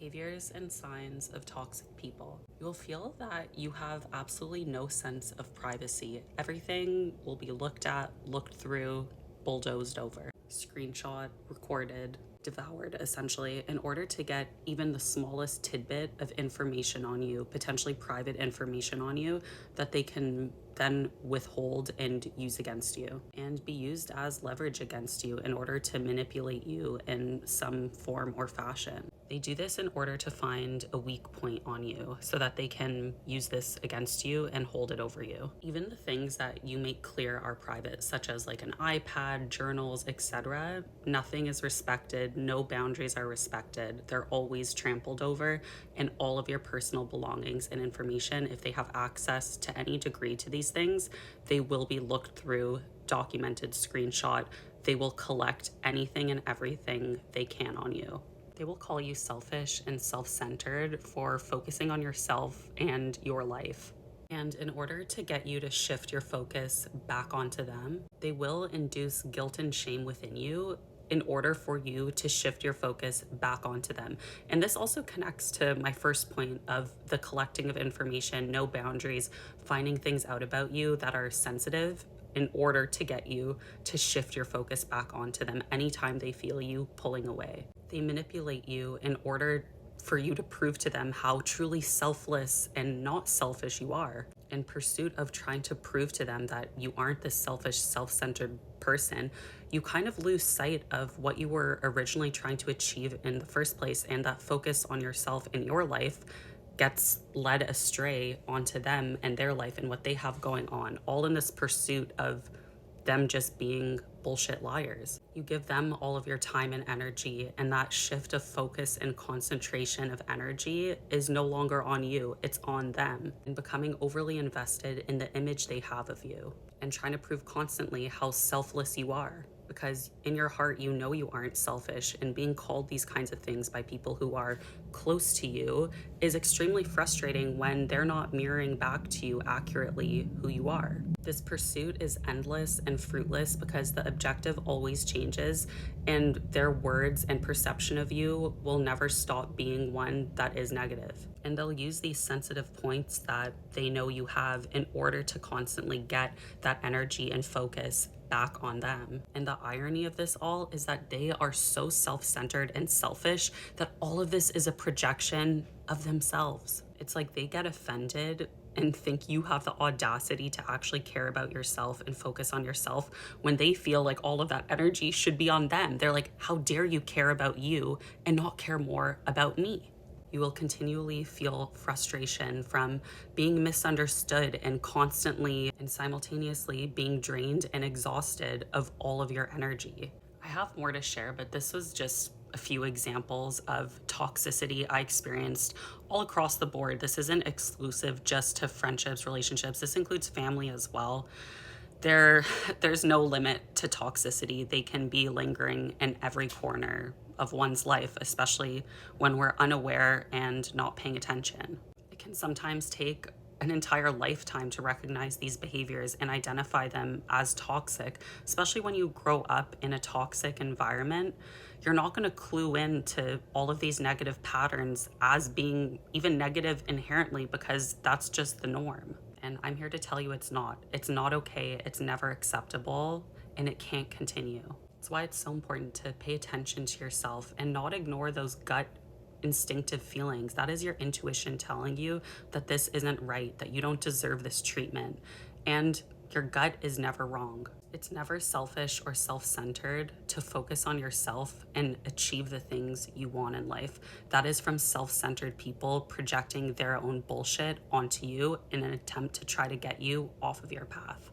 Behaviors and signs of toxic people. You'll feel that you have absolutely no sense of privacy. Everything will be looked at, looked through, bulldozed over, screenshot, recorded, devoured essentially, in order to get even the smallest tidbit of information on you, potentially private information on you, that they can then withhold and use against you and be used as leverage against you in order to manipulate you in some form or fashion. They do this in order to find a weak point on you so that they can use this against you and hold it over you. Even the things that you make clear are private, such as like an iPad, journals, etc., nothing is respected, no boundaries are respected. They're always trampled over, and all of your personal belongings and information, if they have access to any degree to these things, they will be looked through, documented, screenshot. They will collect anything and everything they can on you. They will call you selfish and self-centered for focusing on yourself and your life. And in order to get you to shift your focus back onto them, they will induce guilt and shame within you in order for you to shift your focus back onto them. And this also connects to my first point of the collecting of information, no boundaries, finding things out about you that are sensitive in order to get you to shift your focus back onto them anytime they feel you pulling away. They manipulate you in order for you to prove to them how truly selfless and not selfish you are. In pursuit of trying to prove to them that you aren't this selfish, self-centered person, you kind of lose sight of what you were originally trying to achieve in the first place, and that focus on yourself and your life gets led astray onto them and their life and what they have going on, all in this pursuit of them just being bullshit liars. You give them all of your time and energy, and that shift of focus and concentration of energy is no longer on you, it's on them, and becoming overly invested in the image they have of you and trying to prove constantly how selfless you are. Because in your heart, you know you aren't selfish, and being called these kinds of things by people who are close to you is extremely frustrating when they're not mirroring back to you accurately who you are. This pursuit is endless and fruitless because the objective always changes, and their words and perception of you will never stop being one that is negative. And they'll use these sensitive points that they know you have in order to constantly get that energy and focus back on them. And the irony of this all is that they are so self-centered and selfish that all of this is a projection of themselves. It's like they get offended and think you have the audacity to actually care about yourself and focus on yourself when they feel like all of that energy should be on them. They're like, how dare you care about you and not care more about me? You will continually feel frustration from being misunderstood and constantly and simultaneously being drained and exhausted of all of your energy. I have more to share, but this was just a few examples of toxicity I experienced all across the board. This isn't exclusive just to friendships, relationships. This includes family as well. There's no limit to toxicity. They can be lingering in every corner of one's life, especially when we're unaware and not paying attention. It can sometimes take an entire lifetime to recognize these behaviors and identify them as toxic, especially when you grow up in a toxic environment. You're not going to clue in to all of these negative patterns as being even negative inherently, because that's just the norm. And I'm here to tell you it's not. It's not okay, it's never acceptable, and it can't continue. That's why it's so important to pay attention to yourself and not ignore those gut instinctive feelings. That is your intuition telling you that this isn't right, that you don't deserve this treatment. And your gut is never wrong. It's never selfish or self-centered to focus on yourself and achieve the things you want in life. That is from self-centered people projecting their own bullshit onto you in an attempt to try to get you off of your path.